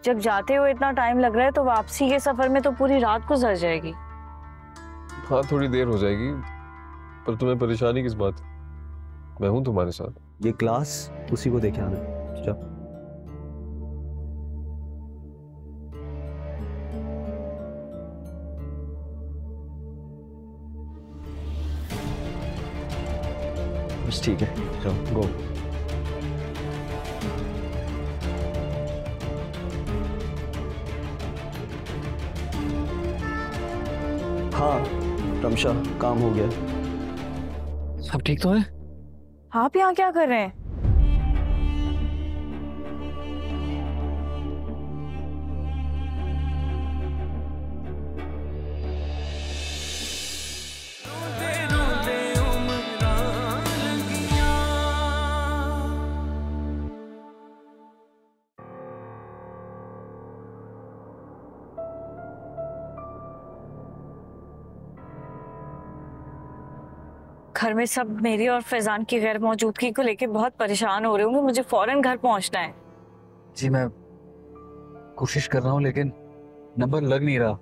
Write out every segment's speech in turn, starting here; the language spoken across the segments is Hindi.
जब जाते हुए इतना टाइम लग रहा है तो वापसी के सफर में तो पूरी रात गुजर जाएगी। हाँ थोड़ी देर हो जाएगी, पर तुम्हें परेशानी किस बात? मैं हूं तुम्हारे साथ। ये क्लास उसी को देखे आना। चल बस ठीक है, चलो गो। हाँ रमशा, काम हो गया। सब ठीक तो है? आप यहाँ क्या कर रहे हैं? घर में सब मेरी और फैजान की गैर मौजूदगी को लेके बहुत परेशान हो रहे होंगे। मुझे फौरन घर पहुंचना है। जी मैं कोशिश कर रहा हूँ लेकिन नंबर लग नहीं रहा,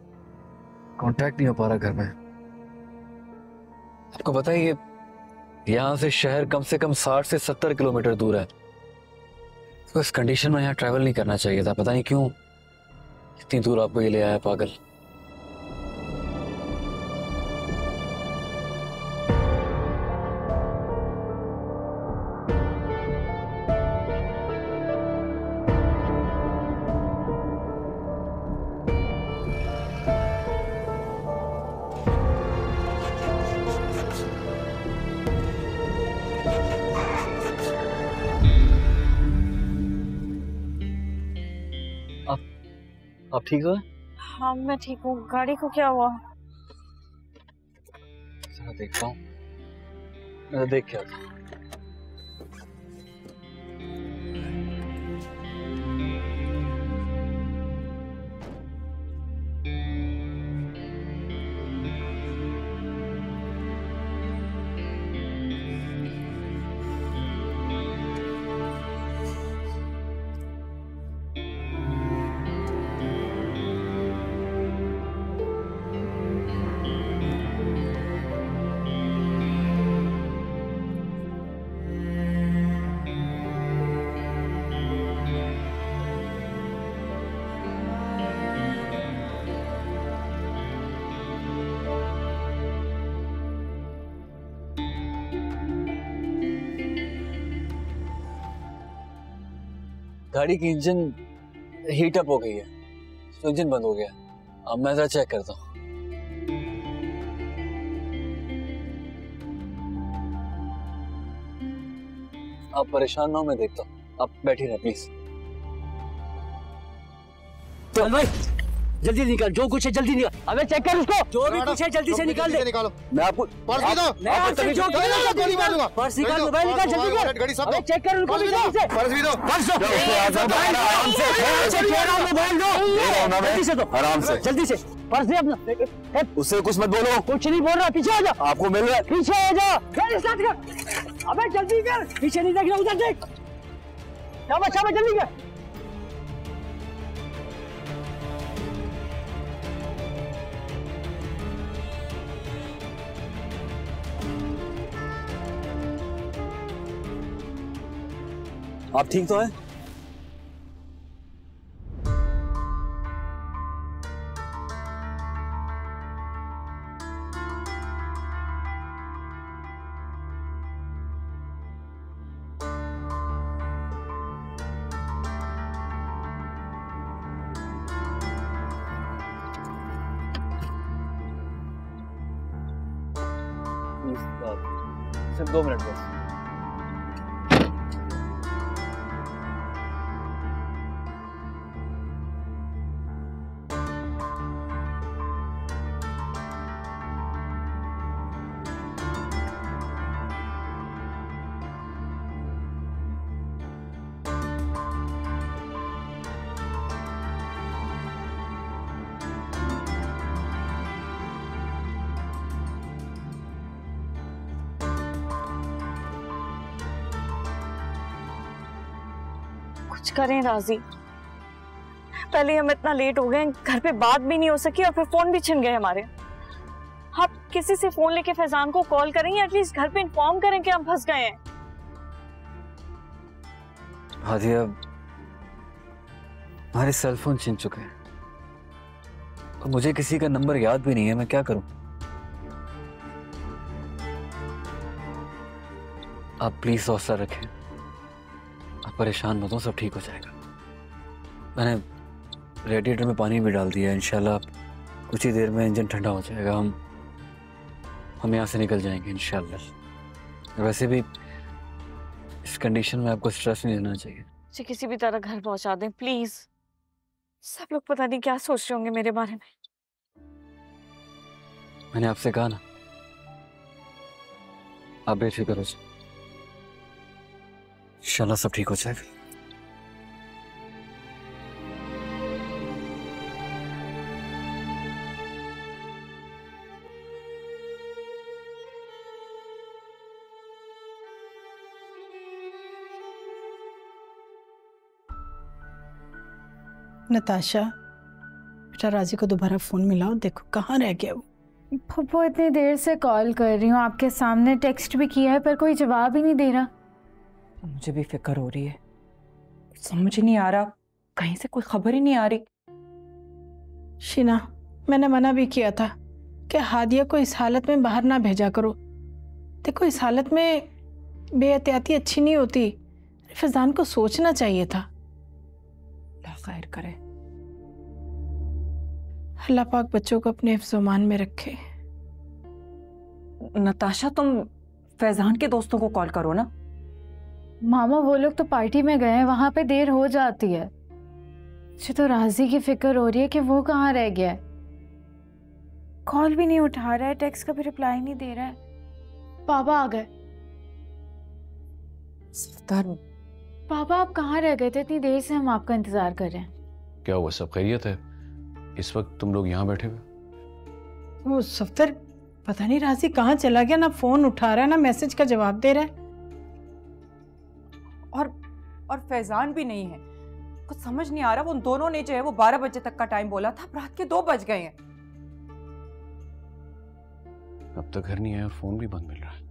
कांटेक्ट नहीं हो पा रहा घर में। आपको पता है ये यहाँ से शहर कम से कम 60 से 70 किलोमीटर दूर है, तो इस कंडीशन में यहाँ ट्रैवल नहीं करना चाहिए था। पता नहीं क्यों इतनी दूर आपको ये ले आया पागल। आप ठीक हो? हाँ मैं ठीक हूँ। गाड़ी को क्या हुआ? देखता हूँ, मैं देख के आता हूँ। गाड़ी की इंजन हीट अप हो गई है, तो इंजन बंद हो गया। अब मैं जरा चेक करता हूँ। आप परेशान ना हो, मैं देखता हूँ। आप बैठिए ना प्लीज। चल भाई जल्दी निकाल, जो कुछ है जल्दी निकाल। अबे चेक कर उसको, जो भी कुछ है जल्दी से निकाल दे। निकालो। मैं आपको पर्स भी दो। मैं आपसे जो गोली मार दूंगा। पर्स निकाल, मोबाइल निकाल जल्दी कर। गाड़ी सब अबे दो। चेक कर उनको भी जल्दी से। पर्स भी दो। पर्स दो। आराम से मोबाइल दो जल्दी से, दो आराम से जल्दी से। पर्स दे अपना। उससे कुछ मत बोलो। कुछ नहीं बोल रहा, पीछे आ जा। आपको मिल रहा है? पीछे आ जा। गाड़ी स्टार्ट कर। अबे जल्दी कर, पीछे नहीं देखना, उधर देख। शाबाश शाबाश, जल्दी कर। आप ठीक तो है? सिर्फ 2 मिनट बस। कुछ करें राजी, पहले हम इतना लेट हो गए, घर पे बात भी नहीं हो सकी और फिर फोन भी छिन गए हमारे। आप किसी से फोन लेके फैजान को कॉल करें या एटलीस्ट घर पे इन्फॉर्म करें कि हम फंस गए हैं। हादिया, हमारे सेल फोन छिन चुके हैं और मुझे किसी का नंबर याद भी नहीं है, मैं क्या करूं? आप प्लीज हौसला रखें, आप परेशान मत हो, सब ठीक हो जाएगा। मैंने रेडिएटर में पानी भी डाल दिया है, इंशाल्लाह कुछ ही देर में इंजन ठंडा हो जाएगा, हम यहाँ से निकल जाएंगे इंशाल्लाह। वैसे भी इस कंडीशन में आपको स्ट्रेस नहीं लेना चाहिए। मुझे किसी भी तरह घर पहुंचा दें प्लीज। सब लोग पता नहीं क्या सोच रहे होंगे मेरे बारे में। मैंने आपसे कहा ना, आप बेफिक्र हो जाए, इंशाल्लाह सब ठीक हो जाएगा। नताशा, बेटा राजी को दोबारा फोन मिलाओ, देखो कहाँ रह गया वो। फूफो इतनी देर से कॉल कर रही हूँ, आपके सामने टेक्स्ट भी किया है पर कोई जवाब ही नहीं दे रहा। मुझे भी फिक्र हो रही है, समझ ही नहीं आ रहा, कहीं से कोई खबर ही नहीं आ रही। शीना, मैंने मना भी किया था कि हादिया को इस हालत में बाहर ना भेजा करो। देखो इस हालत में बेहतियाती अच्छी नहीं होती, फैजान को सोचना चाहिए था। अल्लाह खैर करे। अल्लाह पाक बच्चों को अपने हिफ्ज़-ओ-मान में रखे। नताशा, तुम फैजान के दोस्तों को कॉल करो ना। मामा वो लोग तो पार्टी में गए हैं, वहां पे देर हो जाती है। मुझे तो राजी की फिक्र हो रही है कि वो कहाँ रह गया है। कॉल भी नहीं उठा रहा है, टेक्स्ट का भी रिप्लाई नहीं दे रहा है। पापा आ गए। सफ्तार, पापा आप कहाँ रह गए थे? इतनी देर से हम आपका इंतजार कर रहे हैं। क्या हुआ, सब खैरियत है? इस वक्त तुम लोग यहाँ बैठे हुए? वो सफ्तर पता नहीं राजी कहाँ चला गया, ना फोन उठा रहा है ना मैसेज का जवाब दे रहा है। और फैजान भी नहीं है। कुछ समझ नहीं आ रहा, उन दोनों ने जो है वो 12 बजे तक का टाइम बोला था, अब रात के 2 बज गए हैं। अब तक घर नहीं आया और फोन भी बंद मिल रहा है।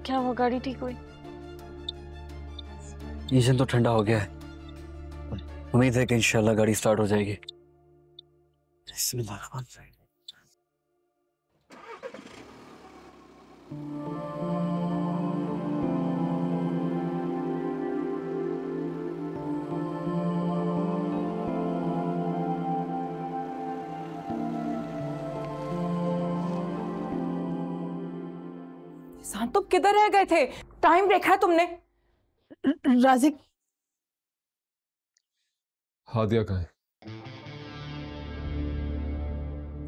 क्या हुआ, गाड़ी ठीक हुई? इंजन तो ठंडा हो गया है, उम्मीद है कि इंशाल्लाह गाड़ी स्टार्ट हो जाएगी। बिस्मिल्लाह। तुम किधर रह गए थे? टाइम देखा है तुमने? राजी, हादिया कहाँ है?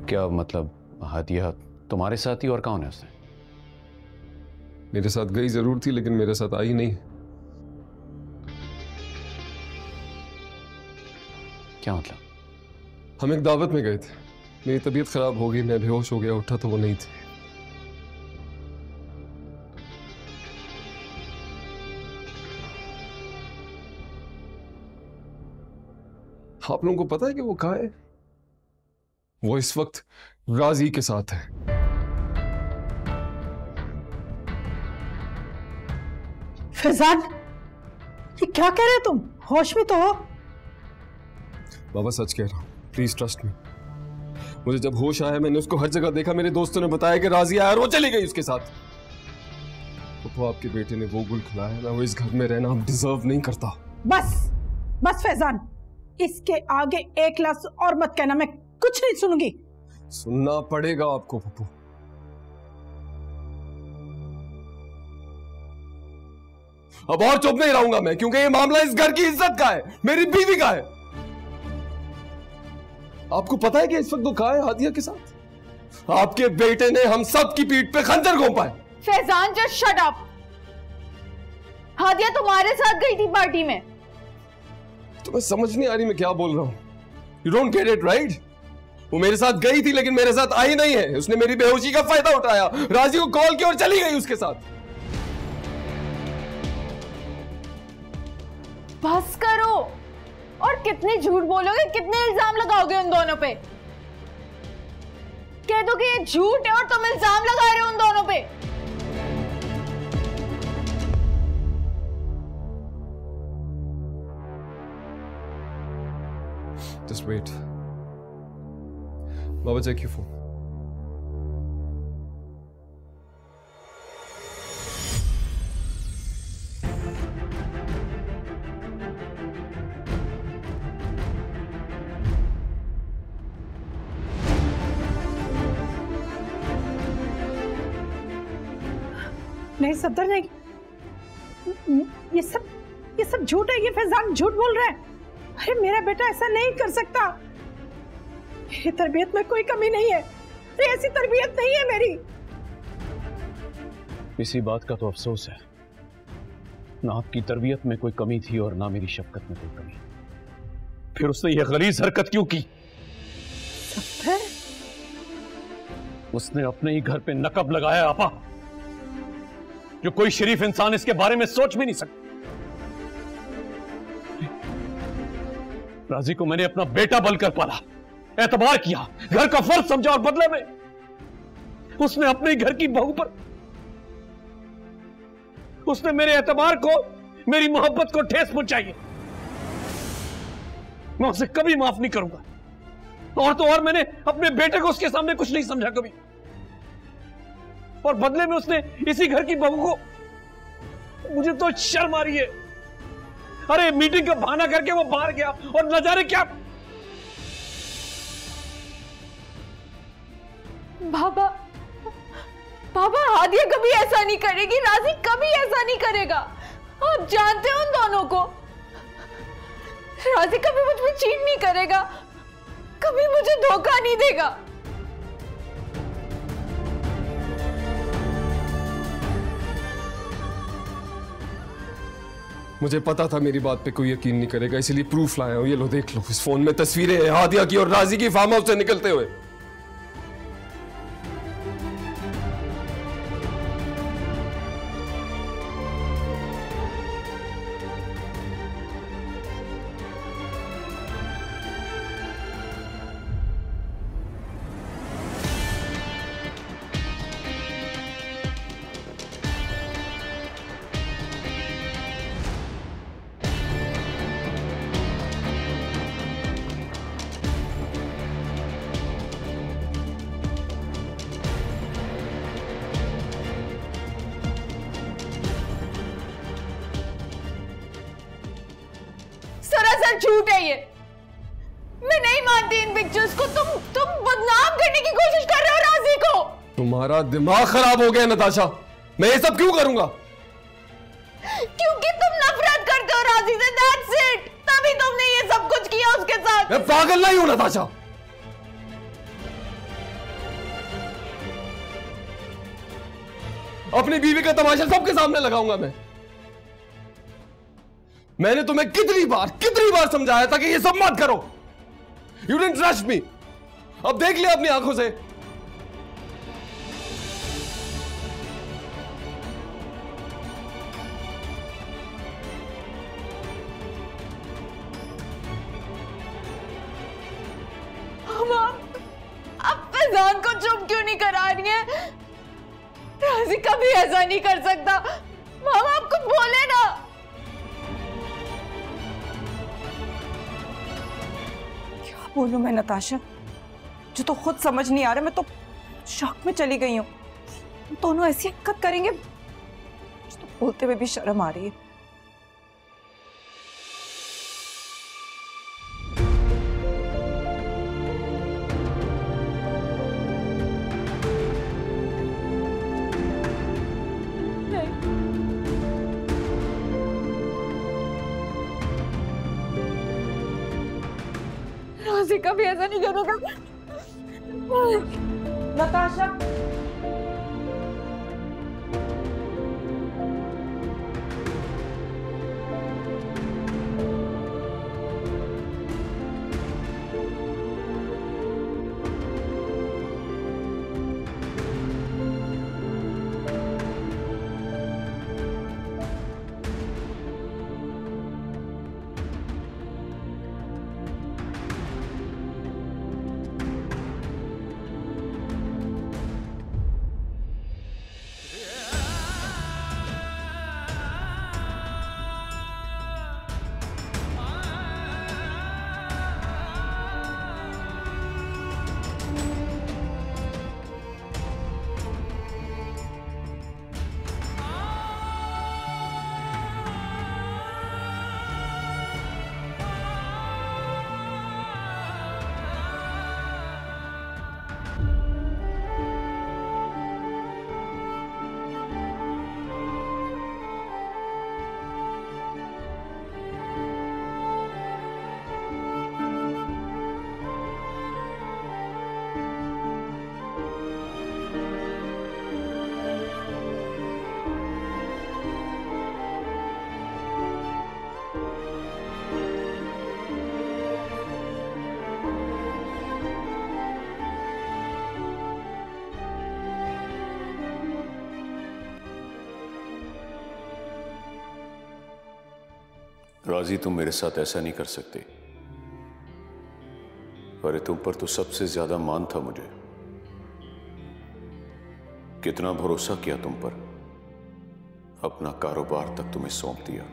क्या मतलब हादिया तुम्हारे साथ ही और कौन है उसने? मेरे साथ गई जरूर थी लेकिन मेरे साथ आई नहीं। क्या मतलब? हम एक दावत में गए थे, मेरी तबीयत खराब हो गई, मैं बेहोश हो गया, उठा तो वो नहीं थी। आप लोगों को पता है कि वो कहाँ है? वो इस वक्त राजी के साथ है। फैजान, ये क्या कह रहे तुम? होश में तो हो? बाबा सच कह रहा हूँ, प्लीज ट्रस्ट मी। मुझे जब होश आया मैंने उसको हर जगह देखा, मेरे दोस्तों ने बताया कि राजी आया और वो चली गई उसके साथ। तो आपके बेटे ने वो गुल खिलाया, मैं वो इस घर में रहना अब डिजर्व नहीं करता। बस बस फैजान, इसके आगे एक लफ्ज और मत कहना, मैं कुछ नहीं सुनूंगी। सुनना पड़ेगा आपको पप्पू। अब और चुप नहीं रहूंगा मैं, क्योंकि ये मामला इस घर की इज्जत का है, मेरी बीवी का है। आपको पता है कि इस वक्त वो कहां है हादिया के साथ? आपके बेटे ने हम सब की पीठ पे खंजर घोंपा है। Faizan just shut up. Hadiya तुम्हारे साथ गई थी पार्टी में। तुम्हें समझ नहीं आ रही मैं क्या बोल रहा हूं? You don't get it right? वो मेरे साथ गई थी लेकिन मेरे साथ आई नहीं है। उसने मेरी बेहोशी का फायदा उठाया, राजी को कॉल किया और चली गई उसके साथ। बस करो। और कितने झूठ बोलोगे, कितने इल्जाम लगाओगे उन दोनों पे? कह दो कि ये झूठ है और तुम इल्जाम लगा रहे हो उन दोनों पे। Just wait. बाबा चेक योर फोन। नहीं सफदर नहीं, ये सब झूठ है। ये फैजान झूठ बोल रहा है। अरे मेरा बेटा ऐसा नहीं कर सकता। मेरी तरबियत में कोई कमी नहीं है। अरे ऐसी तरबियत नहीं है मेरी। इसी बात का तो अफसोस है, ना आपकी तरबियत में कोई कमी थी और ना मेरी शफकत में कोई कमी। फिर उसने ये गलीज हरकत क्यों की? उसने अपने ही घर पे नकब लगाया आपा, जो कोई शरीफ इंसान इसके बारे में सोच भी नहीं सकता। राजी को मैंने अपना बेटा बनकर पाला, एतबार किया, घर का फर्ज समझा, और बदले में उसने अपने घर की बहू पर, उसने मेरे एतबार को, मेरी मोहब्बत को ठेस पहुंचाई है। मैं उसे कभी माफ नहीं करूंगा। और तो और मैंने अपने बेटे को उसके सामने कुछ नहीं समझा कभी, और बदले में उसने इसी घर की बहू को, मुझे तो शर्म आ रही है। अरे मीटिंग का बहाना करके वो बाहर गया और नजारे क्या। बाबा हादिया कभी ऐसा नहीं करेगी, राजी कभी ऐसा नहीं करेगा। आप जानते हो उन दोनों को। राजी कभी मुझ पे चीट नहीं करेगा, कभी मुझे धोखा नहीं देगा। मुझे पता था मेरी बात पे कोई यकीन नहीं करेगा, इसलिए प्रूफ लाया हूं। ये लो देख लो, इस फोन में तस्वीरें हैं हादिया की और राजी की फार्म हाउस से निकलते हुए। सरासर झूठ है ये। मैं नहीं मानती इन पिक्चर्स को। तुम बदनाम करने की कोशिश कर रहे हो राजी को। तुम्हारा दिमाग खराब हो गया नताशा। मैं ये सब क्यों करूंगा? क्योंकि तुम नफरत करते हो राजी से, दैट्स इट। तभी तुमने ये सब कुछ किया उसके साथ। मैं पागल नहीं हूं नताशा। अपनी बीवी का तमाशा सबके सामने लगाऊंगा मैं। मैंने तुम्हें कितनी बार समझाया था कि ये सब मत करो। You didn't trust me. अब देख लिया अपनी आंखों से। अब फैजान को चुप क्यों नहीं करा रही है? राजी कभी ऐसा नहीं कर सकता। मामा आप कुछ बोले ना। बोलूं मैं नताशा, जो तो खुद समझ नहीं आ रहा। मैं तो शॉक में चली गई हूँ। दोनों ऐसी हरकत करेंगे, जो तो बोलते हुए भी शर्म आ रही है। मुझसे कभी ऐसा नहीं करोगे। नताशा, राजी, तुम मेरे साथ ऐसा नहीं कर सकते। अरे तुम पर तो सबसे ज्यादा मान था मुझे। कितना भरोसा किया तुम पर, अपना कारोबार तक तुम्हें सौंप दिया।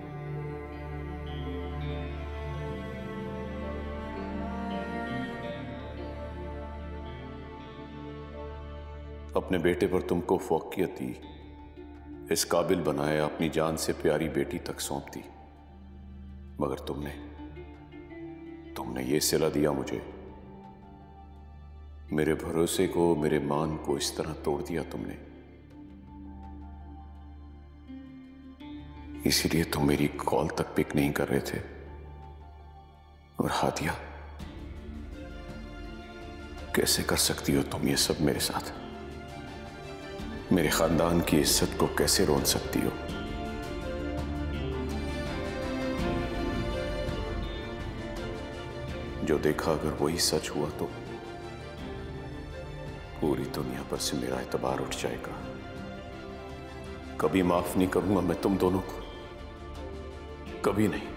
अपने बेटे पर तुमको फौकियत दी, इस काबिल बनाया, अपनी जान से प्यारी बेटी तक सौंप दी, मगर तुमने ये सिला दिया मुझे। मेरे भरोसे को, मेरे मान को इस तरह तोड़ दिया तुमने। इसीलिए तुम मेरी कॉल तक पिक नहीं कर रहे थे। और हादिया, कैसे कर सकती हो तुम ये सब मेरे साथ? मेरे खानदान की इज्जत को कैसे रोन सकती हो? जो देखा अगर वही सच हुआ तो पूरी दुनिया पर से मेरा एतबार उठ जाएगा। कभी माफ नहीं करूंगा मैं तुम दोनों को, कभी नहीं।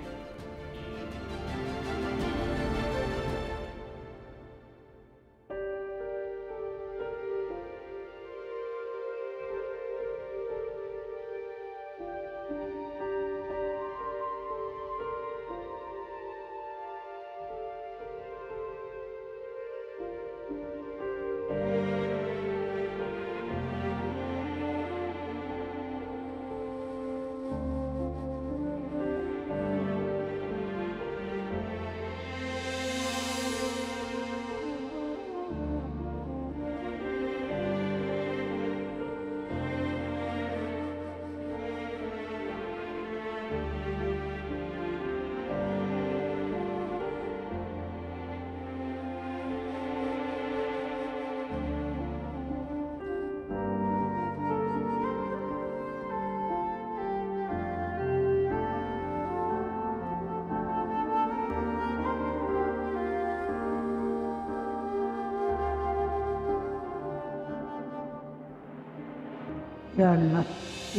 या अल्लाह,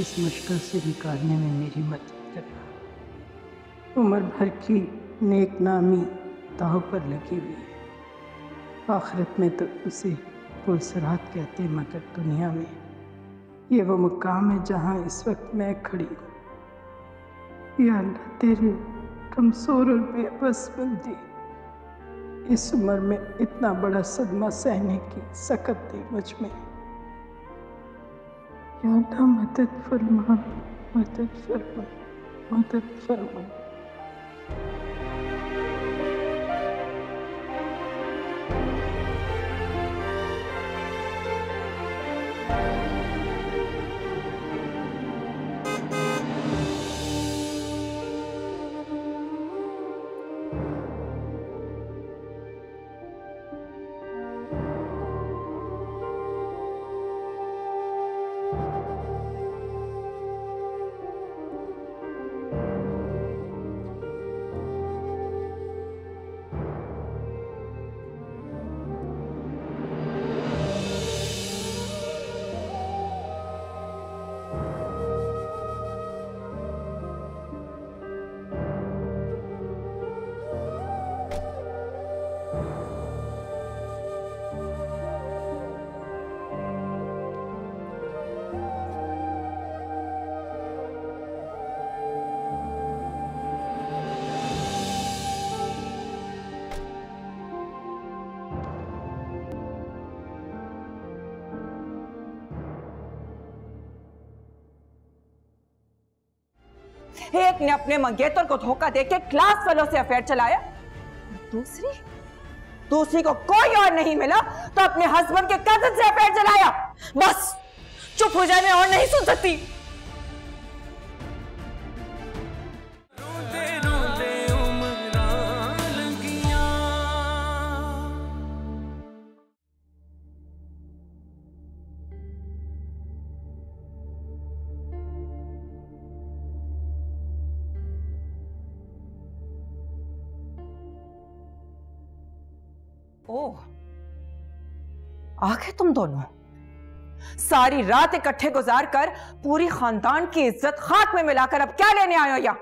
इस मुश्किल से निकालने में मेरी मदद करना। उम्र भर की नेक नामी दाव पर लगी हुई है। आखिरत में तो उसे पुरसरात कहते हैं, मगर दुनिया में ये वो मुकाम है जहाँ इस वक्त मैं खड़ी हूँ। या अल्लाह, तेरे कमज़ोर और बेबस बंदी इस उम्र में इतना बड़ा सदमा सहने की सकत थी मुझ में। या अल्लाह, मदद फरमा, मदद फरमा, मदद फरमा। एक ने अपने मंगेतर को धोखा देके क्लास फेलो से अफेयर चलाया, दूसरी को कोई और नहीं मिला तो अपने हस्बैंड के कजिन से अफेयर चलाया। बस चुप हो जाए, मैं और नहीं सुन सकती। ओह, आखिर तुम दोनों सारी रात इकट्ठे गुजार कर पूरी खानदान की इज्जत खाक में मिलाकर अब क्या लेने आए हो यहाँ?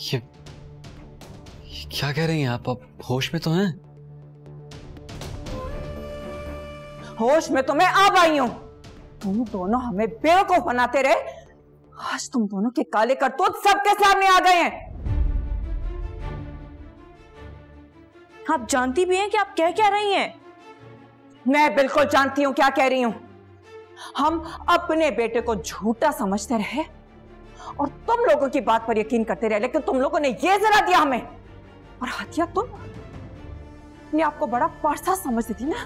ये क्या कह रही हैं आप? होश में तो हैं? होश में तो मैं अब आई हूं। तुम दोनों हमें बेवकूफ बनाते रहे, आज तुम दोनों के काले करतूत सबके सामने आ गए हैं। आप जानती भी हैं कि आप क्या रही हैं? मैं बिल्कुल जानती हूं क्या कह रही हूं। हम अपने बेटे को झूठा समझते रहे और तुम लोगों की बात पर यकीन करते रहे, लेकिन तुम लोगों ने ये जरा दिया हमें। और हाथिया, तुम अपने आपको बड़ा पारसा समझती थी ना?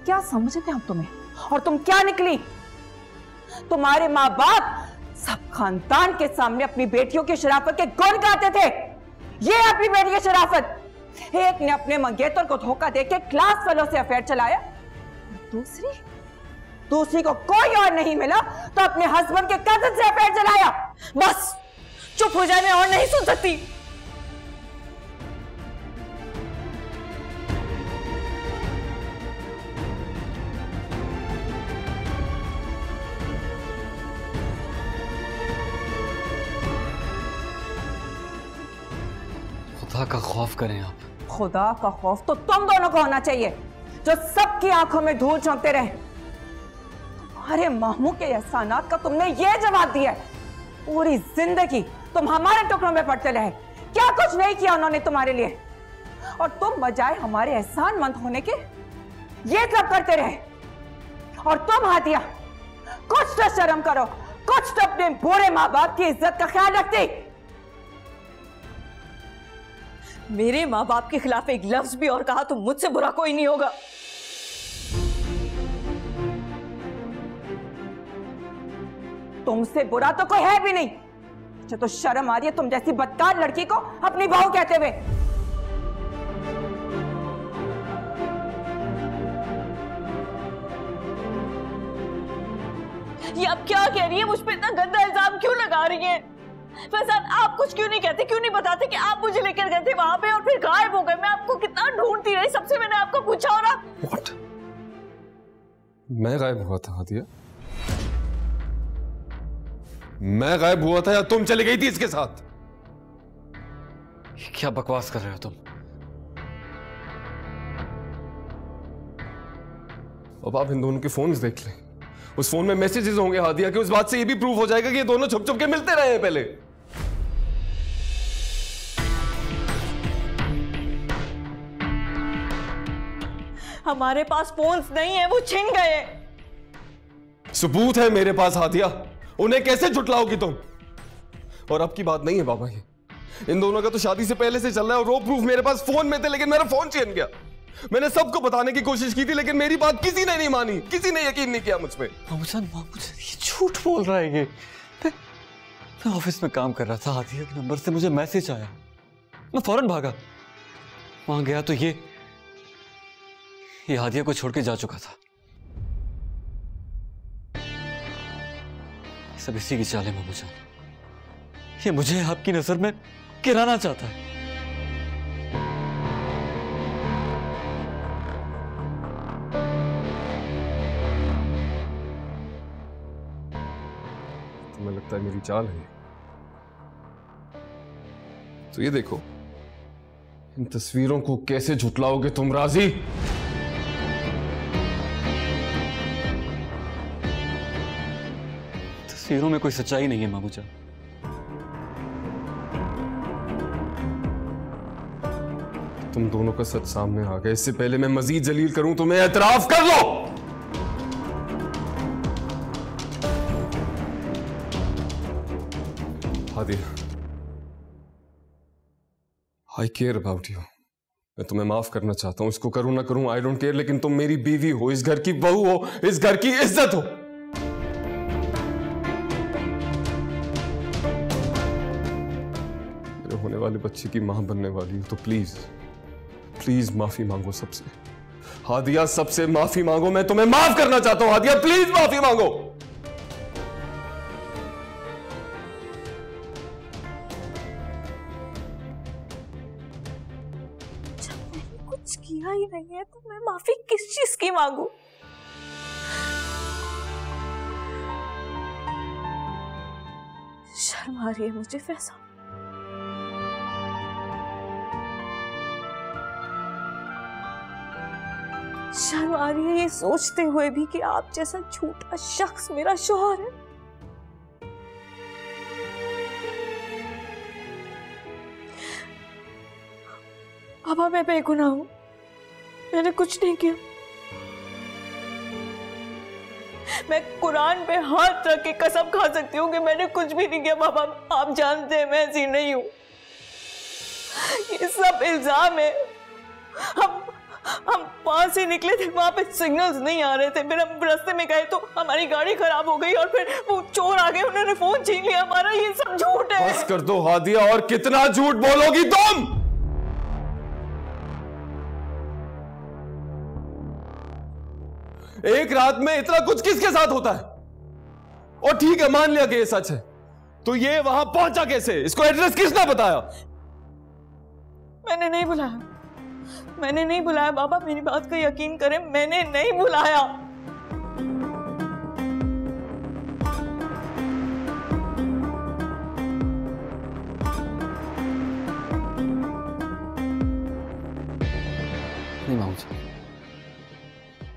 क्या समझते थे हम तुम्हें, और तुम क्या निकली? तुम्हारे माँ बाप सब खानदान के सामने अपनी बेटियों की शराफत के गुण गाते थे। ये अपनी बेटी की शराफत। एक ने अपने मंगेतर को धोखा देके क्लास फेलो से अफेयर चलाया, दूसरी को कोई और नहीं मिला तो अपने हस्बैंड के कजिन से अफेयर चलाया। बस चुप हो जाए, मैं और नहीं सुन सकती। खुदा का खौफ करें आप। खुदा का खौफ तो तुम दोनों को होना चाहिए, जो सबकी आंखों में धूल झोंकते रहे। तुम्हारे मामू के एहसानात का तुमने ये जवाब दिया है। पूरी जिंदगी तुम हमारे टुकड़ों में पड़ते रहे, क्या कुछ नहीं किया उन्होंने तुम्हारे लिए, और तुम बजाय हमारे एहसानमंद होने के ये सब करते रहे। और तुम हाथिया, कुछ तो शर्म करो, कुछ तो अपने बुरे माँ बाप की इज्जत का ख्याल रखती। मेरे माँ बाप के खिलाफ एक लफ्ज भी और कहा तो मुझसे बुरा कोई नहीं होगा। तुमसे बुरा तो कोई है भी नहीं। मुझे तो शर्म आ रही है तुम जैसी बदकार लड़की को अपनी बहू कहते हुए। ये आप क्या कह रही है? मुझ पे इतना गंदा इल्जाम क्यों लगा रही है? फैजान, आप कुछ क्यों नहीं कहते, क्यों नहीं बताते कि आप मुझे लेकर गए थे वहां पे और फिर गायब हो गए? मैं आपको कितना ढूंढती रही, सबसे मैंने आपको पूछा। और आप What? मैं गायब हुआ था हाथिया? मैं गायब हुआ था या तुम चली गई थी इसके साथ? क्या बकवास कर रहे हो तुम? अब आप इन दोनों के फोन देख लें, उस फोन में मैसेजेस होंगे हादिया के। उस बात से ये भी प्रूफ हो जाएगा कि ये दोनों छुप छुप के मिलते रहे हैं पहले। हमारे पास फोन्स नहीं है, वो छिन गए। सबूत है मेरे पास हादिया, उन्हें कैसे झुटलाओगी तुम? और अब की बात नहीं है बाबा, ये इन दोनों का तो शादी से पहले से चल रहा है और वो प्रूफ मेरे पास फोन में थे, लेकिन मेरा फोन छिन गया। मैंने सबको बताने की कोशिश की थी, लेकिन मेरी बात किसी ने नहीं मानी, किसी ने यकीन नहीं किया मुझ पे। मामूजान, ये झूठ बोल रहा है। ये मैं ऑफिस में काम कर रहा था, हादिया के नंबर से मुझे मैसेज आया, मैं फौरन भागा। वहां गया तो ये हादिया को छोड़ के जा चुका था। सब इसी की चाल है मामूजान, ये मुझे आपकी नजर में गिराना चाहता है। तुम्हें लगता है मेरी चाल है? तो ये देखो, इन तस्वीरों को कैसे झुटलाओगे तुम? राजी? तस्वीरों में कोई सच्चाई नहीं है तुम दोनों का सच सामने आ गया। इससे पहले मैं मजीद जलील करूं तुम्हें एतराफ कर लो। हादिया, आई केयर अबाउट यू। मैं तुम्हें माफ करना चाहता हूं, इसको करूं ना करूं आई डोंट केयर, लेकिन तुम मेरी बीवी हो, इस घर की बहू हो, इस घर की इज्जत हो। मेरे होने वाले बच्चे की मां बनने वाली हो तो प्लीज प्लीज माफी मांगो सबसे। हादिया, सबसे माफी मांगो। मैं तुम्हें माफ करना चाहता हूं हादिया, प्लीज माफी मांगो। कुछ किया ही नहीं है तो मैं माफी किस चीज की मांगू? शर्म आ रही है मुझे फैसल। शर्म आ रही है ये सोचते हुए भी कि आप जैसा झूठा शख्स मेरा शौहर है। बाबा, मैं बेगुनाह हूं, मैंने कुछ नहीं किया। मैं कुरान पे हाथ रख के कसम खा सकती हूँ कि मैंने कुछ भी नहीं किया। बाबा, आप जानते हैं मैं ऐसी नहीं हूं। ये सब इल्जाम है। हम वहां से निकले थे, वहां पे सिग्नल्स नहीं आ रहे थे, फिर हम रास्ते में गए तो हमारी गाड़ी खराब हो गई और फिर वो चोर आ गए, उन्होंने फोन छीन लिया हमारा। ये सब झूठ है। बस कर दो हादिया, और कितना झूठ बोलोगी तुम? एक रात में इतना कुछ किसके साथ होता है? और ठीक है, मान लिया कि ये सच है, तो ये वहां पहुंचा कैसे? इसको एड्रेस किसने बताया? मैंने नहीं बुलाया, मैंने नहीं बुलाया बाबा, मेरी बात का यकीन करें, मैंने नहीं बुलाया। नहीं मामू साहब,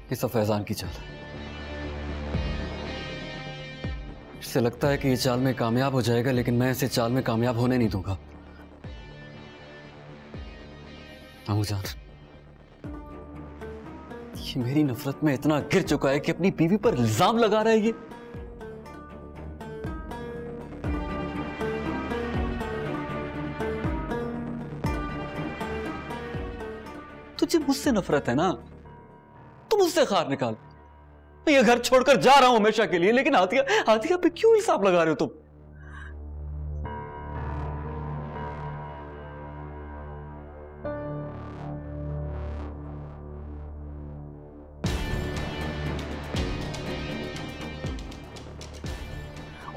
ये सब फैजान की चाल है। इससे लगता है कि ये चाल में कामयाब हो जाएगा, लेकिन मैं इसे चाल में कामयाब होने नहीं दूंगा। मामू जान, ये मेरी नफरत में इतना गिर चुका है कि अपनी बीवी पर इल्जाम लगा रहा है ये। तुझे मुझसे नफरत है ना, तुम मुझसे खार निकाल। मैं ये घर छोड़कर जा रहा हूं हमेशा के लिए, लेकिन हादिया पे क्यों इल्जाम लगा रहे हो तुम?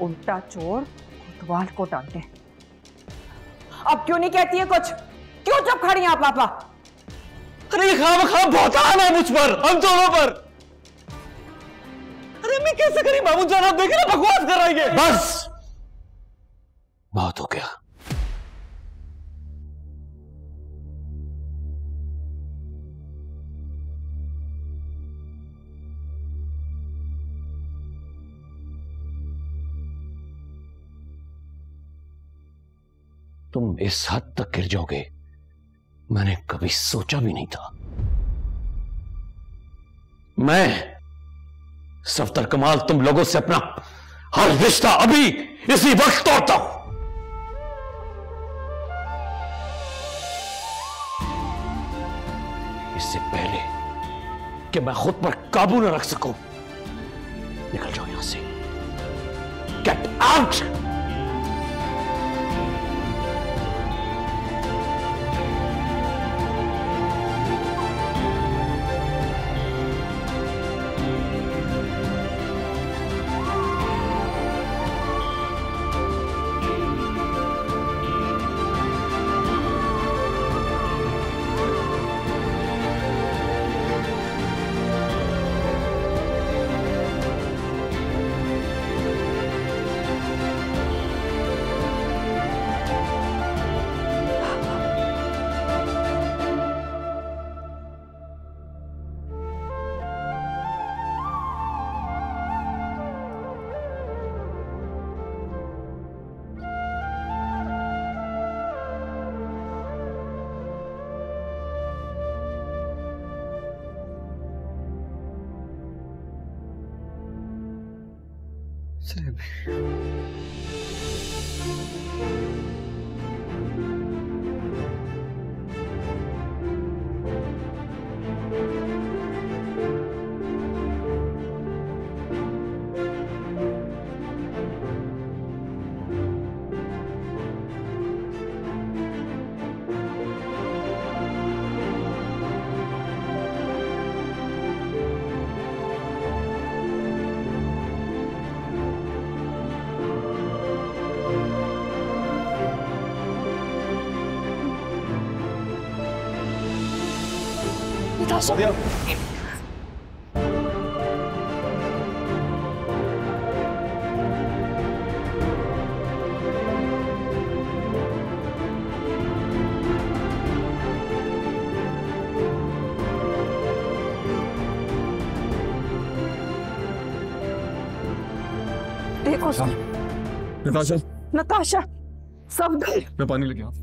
उल्टा चोर कोतवाल को डांटे। अब क्यों नहीं कहती है कुछ? क्यों चुप खड़ी हैं आप पापा? अरे ये खाम बहुत आना है मुझ पर, हम दोनों पर। अरे मैं कैसे करी मामू जान, आप देखिए ना बकवास कर रही है। बस बहुत हो गया। तुम इस हद तक गिर जाओगे मैंने कभी सोचा भी नहीं था। मैं सफदर कमाल तुम लोगों से अपना हर रिश्ता अभी इसी वक्त तोड़ता हूं। इससे पहले कि मैं खुद पर काबू न रख सकूं, निकल जाओ यहां से। Get out. सादिया, देखो नताशा, नताशा, सब मैं पानी लेके आऊं।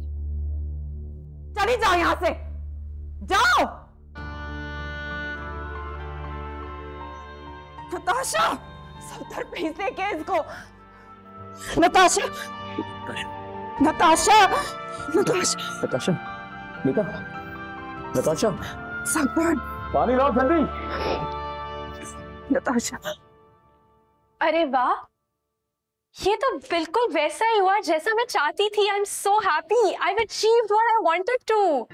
चली जाओ यहां से, जाओ। नताशा, सफदर भेज दे के इसको। नताशा, नताशा, नताशा, नताशा, बेटा, नताशा, सफदर, पानी लाओ जल्दी। नताशा। अरे वाह, ये तो बिल्कुल वैसा ही हुआ जैसा मैं चाहती थी। I am so happy, I have achieved what I wanted to.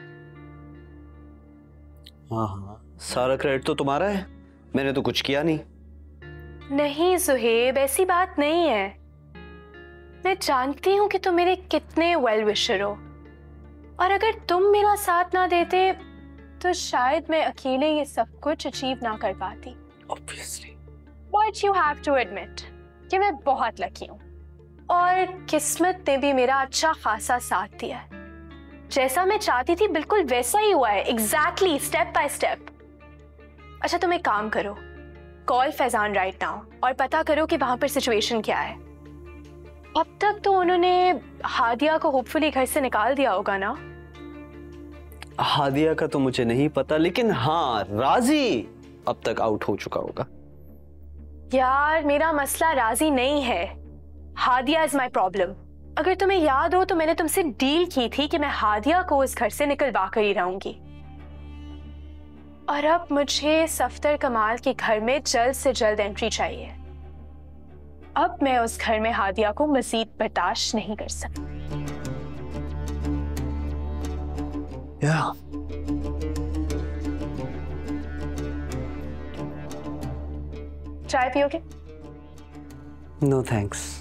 हाँ हाँ, सारा क्रेडिट तो तुम्हारा है, मैंने तो कुछ किया नहीं। नहीं सुहेब, ऐसी बात नहीं है। मैं जानती हूँ कि तुम मेरे कितने वेल विशर हो, और अगर तुम मेरा साथ ना देते तो शायद मैं अकेले ये सब कुछ अचीव ना कर पाती। Obviously. But you have to admit कि मैं बहुत लकी हूँ, और किस्मत ने भी मेरा अच्छा खासा साथ दिया है। जैसा मैं चाहती थी बिल्कुल वैसा ही हुआ है, एग्जैक्टली स्टेप बाय स्टेप। अच्छा तुम एक काम करो, कॉल फैजान राइट नाउ और पता करो कि वहां पर सिचुएशन क्या है। अब तक तो उन्होंने हादिया को होपफुली घर से निकाल दिया होगा ना? हादिया का तो मुझे नहीं पता, लेकिन हाँ राजी अब तक आउट हो चुका होगा। यार मेरा मसला राजी नहीं है, हादिया इज माई प्रॉब्लम। अगर तुम्हें याद हो तो मैंने तुमसे डील की थी कि मैं हादिया को उस घर से निकलवा कर ही रहूंगी, और अब मुझे सफदर कमाल के घर में जल्द से जल्द एंट्री चाहिए। अब मैं उस घर में हादिया को मजीद बर्दाश्त नहीं कर सकती। चाय पियोगे? No thanks.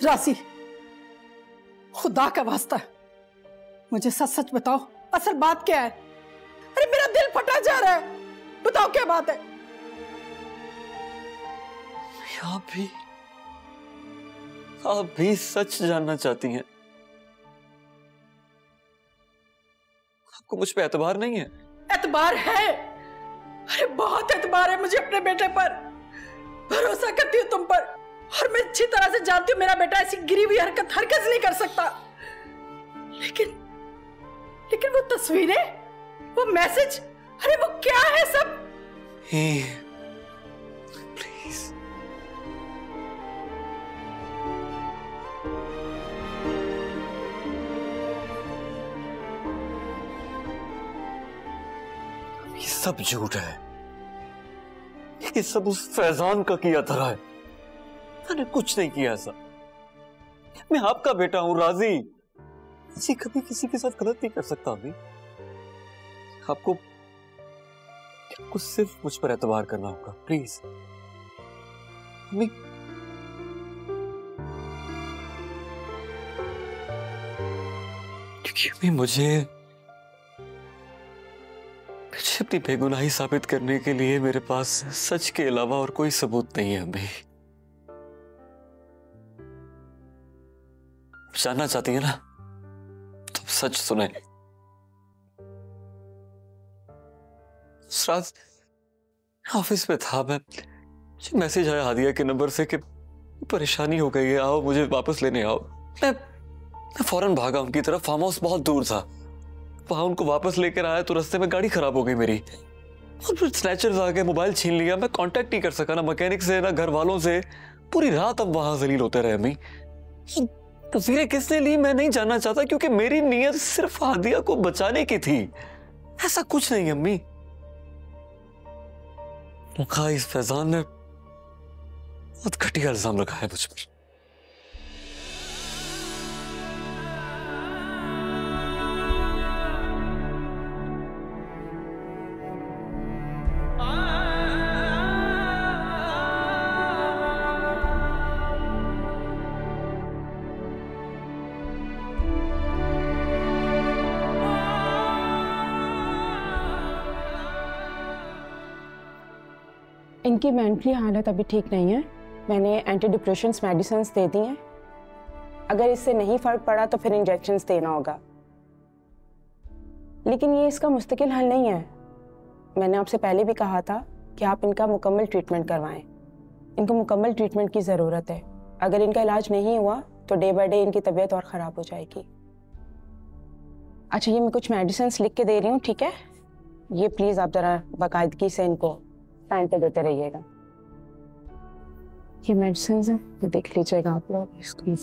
राशि, खुदा का वास्ता मुझे सच सच बताओ, असल बात क्या है? अरे मेरा दिल फटा जा रहा है, बताओ क्या बात है? आप भी सच जानना चाहती हैं? आपको मुझ पे एतबार नहीं है? एतबार है, अरे बहुत एतबार है मुझे अपने बेटे पर। भरोसा करती हूँ तुम पर, और मैं अच्छी तरह से जानती हूँ मेरा बेटा ऐसी गिरी हुई हरकत हरगिज़ नहीं कर सकता। लेकिन वो तस्वीरें, वो मैसेज, अरे वो क्या है सब? प्लीज ये सब झूठ है, ये सब उस फैजान का किया धरा है। मैंने कुछ नहीं किया ऐसा। मैं आपका बेटा हूं राजी, किसी कभी किसी के साथ गलत नहीं कर सकता। अभी आपको सिर्फ मुझ पर एतबार करना होगा, प्लीज। अम्मी, क्योंकि मुझे अपनी बेगुनाही साबित करने के लिए मेरे पास सच के अलावा और कोई सबूत नहीं है। अम्मी जानना चाहती है ना तो सच सुने। उस रात ऑफिस में था मैं, मुझे मैसेज आया हादिया के नंबर से कि परेशानी हो गई है, आओ मुझे वापस लेने आओ। मैं फौरन भागा उनकी तरफ। फार्म हाउस बहुत दूर था, वहां उनको वापस लेकर आया तो रास्ते में गाड़ी खराब हो गई मेरी, और फिर स्नैचर्स आ गए, मोबाइल छीन लिया। मैं कांटेक्ट नहीं कर सका ना मैकेनिक से ना घर वालों से। पूरी रात अब वहां जलील होते रहे। अम्मी तस्वीरें किसने ली मैं नहीं जानना चाहता, क्योंकि मेरी नीयत सिर्फ हादिया को बचाने की थी, ऐसा कुछ नहीं। अम्मी इस फैजान ने बहुत घटिया इल्जाम लगाया है मुझ पर। इनकी मेंटली हालत अभी ठीक नहीं है। मैंने एंटी डिप्रेशंस मेडिसिन दे दी हैं। अगर इससे नहीं फर्क पड़ा तो फिर इंजेक्शंस देना होगा, लेकिन ये इसका मुस्तकिल हल नहीं है। मैंने आपसे पहले भी कहा था कि आप इनका मुकम्मल ट्रीटमेंट करवाएं। इनको मुकम्मल ट्रीटमेंट की ज़रूरत है। अगर इनका इलाज नहीं हुआ तो डे बाय डे इनकी तबीयत और ख़राब हो जाएगी। अच्छा, ये मैं कुछ मेडिसिन लिख के दे रही हूँ, ठीक है? ये प्लीज़ आप ज़रा बाकायदगी से इनको टाइम पे देते रहिएगा। ये मेडिसिन है, देख लीजिएगा आप लोग इसको।